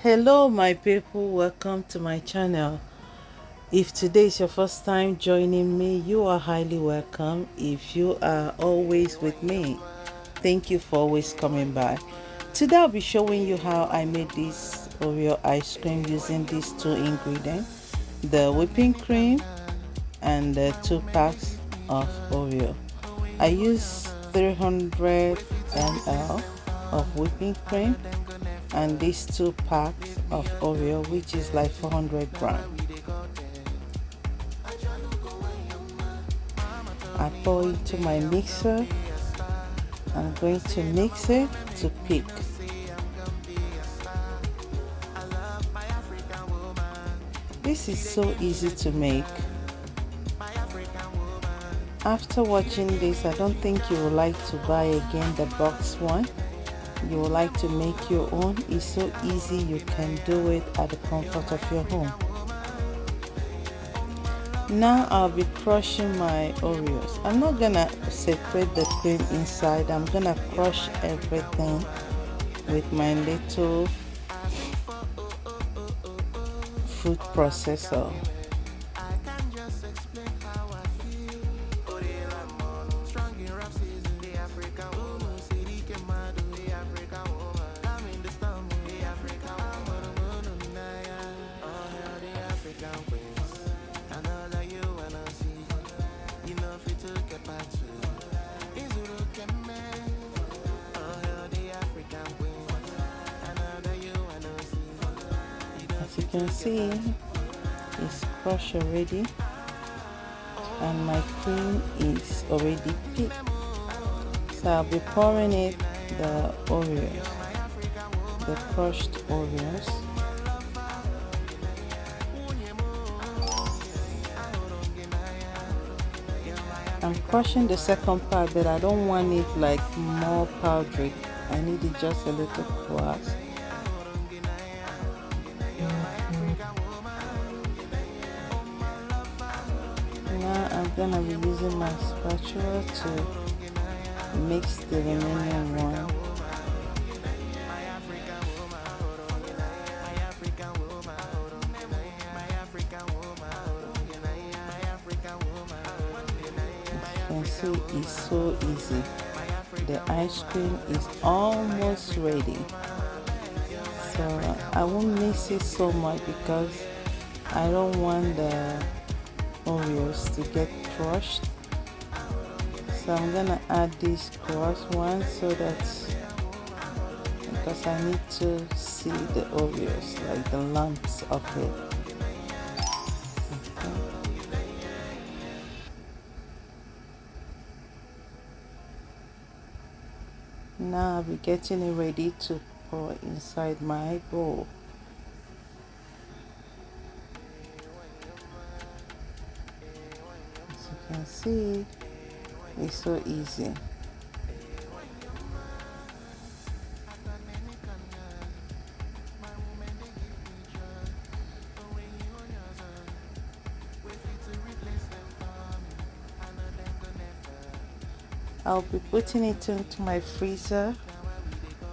Hello, my people, welcome to my channel. If today is your first time joining me, you are highly welcome. If you are always with me, thank you for always coming by. Today, I'll be showing you how I made this Oreo ice cream using these two ingredients, the whipping cream and the 2 packs of Oreo. I use 300 ml of whipping cream and these 2 packs of Oreo, which is like 400 grams. I pour into my mixer. I'm going to mix it to peak. This is so easy to make. After watching this, I don't think you would like to buy again the box one. You would like to make your own. It's so easy, you can do it at the comfort of your home. Now I'll be crushing my Oreos. I'm not gonna separate the cream inside. I'm gonna crush everything with my little food processor. As you can see, it's crushed already and my cream is already peaked. So I'll be pouring it, the Oreos, the crushed Oreos. I'm crushing the second part, but I don't want it like more powdery. I need it just a little coarse. Now I'm gonna be using my spatula to mix the remaining one. As you can see, it's so easy. The ice cream is almost ready. So I won't mix it so much because I don't want the Oreos to get crushed. So I'm gonna add this crushed one so that, because I need to see the Oreos, like the lumps of it. Okay. Now I'll be getting it ready to pour inside my bowl. As you can see, it's so easy. I'll be putting it into my freezer.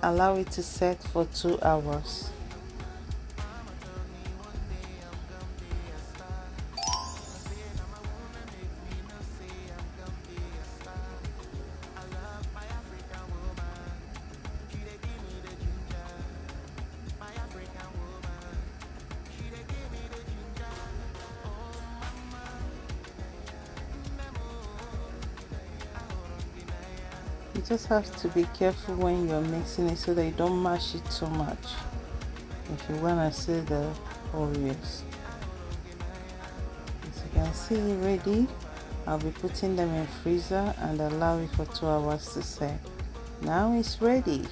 Allow it to set for 2 hours. You just have to be careful when you're mixing it so that you don't mash it too much if you want to see the Oreos. As you can see, ready. I'll be putting them in freezer and allow it for 2 hours to set. Now it's ready.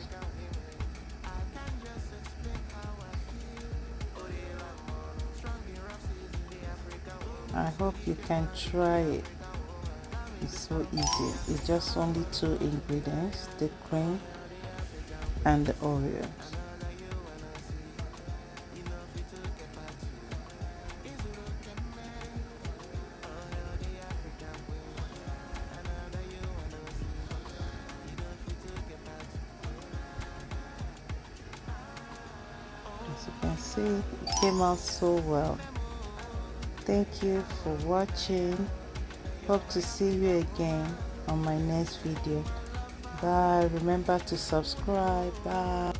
I hope you can try it. It's so easy. It's just only 2 ingredients, the cream and the Oreos. As you can see, it came out so well. Thank you for watching. Hope to see you again on my next video. Bye. Remember to subscribe. Bye.